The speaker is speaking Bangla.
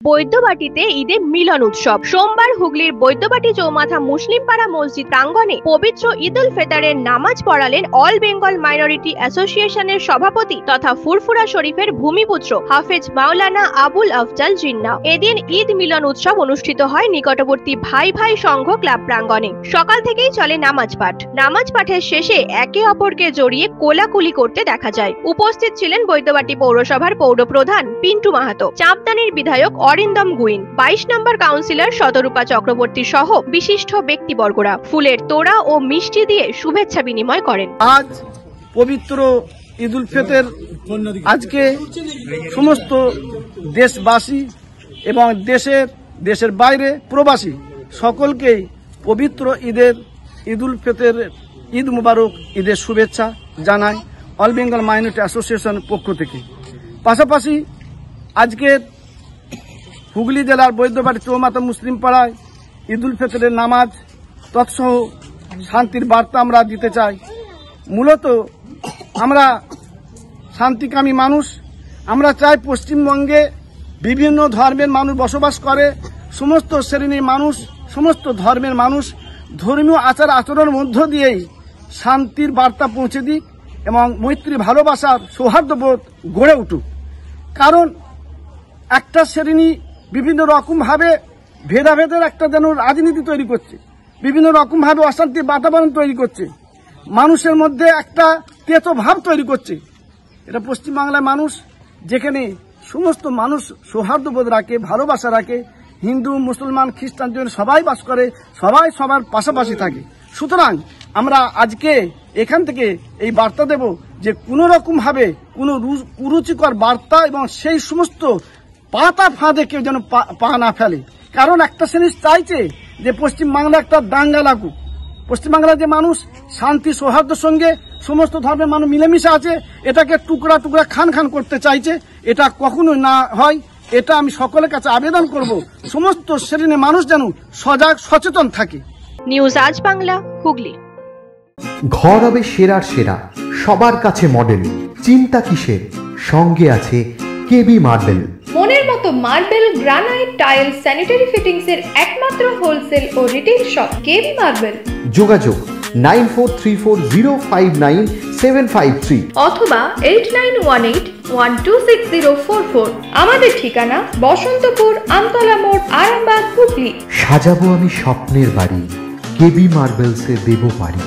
বৈদ্যবাটিতে ঈদে মিলন উৎসব। সোমবার হুগলির বৈদ্যবাটি চৌমাথা মুসলিম পাড়া মসজিদ প্রাঙ্গণে পবিত্র ঈদ উল ফিতরের নামাজ পড়ালেন অল বেঙ্গল মাইনরিটি অ্যাসোসিয়েশনের সভাপতি তথা ফুরফুরা শরীফের ভূমিপুত্র হাফেজ মাওলানা আবুল আফজাল জিন্না। এদিন ঈদ মিলন উৎসব অনুষ্ঠিত হয় নিকটবর্তী ভাই ভাই সংঘ ক্লাব প্রাঙ্গণে। সকাল থেকেই চলে নামাজ পাঠ। নামাজ পাঠের শেষে একে অপরকে জড়িয়ে কোলাকুলি করতে দেখা যায়। উপস্থিত ছিলেন বৈদ্যবাটি পৌরসভার পৌরপ্রধান পিন্টু মাহাতো, চাপদানির বিধায়ক অরিন্দম গুইন, 22 নম্বর কাউন্সিলর শতরূপা চক্রবর্তী সহ বিশিষ্ট ব্যক্তিবর্গরা ফুলের তোড়া ও মিষ্টি দিয়ে শুভেচ্ছা বিনিময় করেন। আজ পবিত্র ঈদ উল ফিতর, আজকে সমস্ত দেশবাসী এবং দেশের বাইরে প্রবাসী সকলকে পবিত্র ঈদ উল ফিতর ঈদ মুবারক, ঈদের শুভেচ্ছা জানাই অল বেঙ্গল মাইনরিটি অ্যাসোসিয়েশন পক্ষ থেকে। পাশাপাশি আজকে হুগলি জেলার বৈদ্যবাটি চৌমাথা মুসলিম পাড়ায় ঈদ উল ফিতরের নামাজ তৎসহ শান্তির বার্তা আমরা দিতে চাই। মূলত আমরা শান্তিকামী মানুষ। আমরা চাই পশ্চিমবঙ্গে বিভিন্ন ধর্মের মানুষ বসবাস করে, সমস্ত শ্রেণীর মানুষ, সমস্ত ধর্মের মানুষ ধর্মীয় আচার আচরণের মধ্য দিয়েই শান্তির বার্তা পৌঁছে দিক এবং মৈত্রী, ভালোবাসার, সৌহার্দ্যবোধ গড়ে উঠুক। কারণ একটা শ্রেণী বিভিন্ন রকমভাবে ভেদাভেদের একটা যেন রাজনীতি তৈরি করছে, বিভিন্ন রকমভাবে অশান্তির বাতাবরণ তৈরি করছে, মানুষের মধ্যে একটা তেতো ভাব তৈরি করছে। এটা পশ্চিমবাংলার মানুষ, যেখানে সমস্ত মানুষ সৌহার্দ্যবোধ রাখে, ভালোবাসা রাখে, হিন্দু, মুসলমান, খ্রিস্টান সবাই বাস করে, সবাই সবার পাশাপাশি থাকে। সুতরাং আমরা আজকে এখান থেকে এই বার্তা দেব যে কোনো রকমভাবে কোনো কুরুচিকর বার্তা এবং সেই সমস্ত পাতা ফাঁদে কেউ যেন পা না ফেলে। কারণ একটা শ্রেণী চাইছে যে পশ্চিমবাংলা একটা দাঙ্গা লাগুক। পশ্চিমবাংলার যে মানুষ শান্তি সৌহার্দ্যের সঙ্গে সমস্ত ধর্মের মানুষ মিলেমিশে আছে, এটাকে টুকরা টুকরা খান খান করতে চাইছে। এটা কখনোই না হয়। এটা আমি সকলের কাছে আবেদন করব, সমস্ত শ্রেণীর মানুষ যেন সজাগ সচেতন থাকে। নিউজ আজ বাংলা, হুগলি। ঘর হবে সেরার সেরা, সবার কাছে মডেল, চিন্তা কিসের, সঙ্গে আছে কেবি মার্বেল। মনের মতো marble, granite, tile, sanitary fittings এর একমাত্র হোলসেল ও রিটেইল শপ কেবি মার্বেল। যোগাযোগ 9434059753 অথবা 8918126044। আমাদের ঠিকানা বসন্তপুর, আমতলা মোড়, আরামবাগ, হুগলি। সাজাবো আমি স্বপ্নের বাড়ি, কেবি মার্বেলসে দেবো বাড়ি।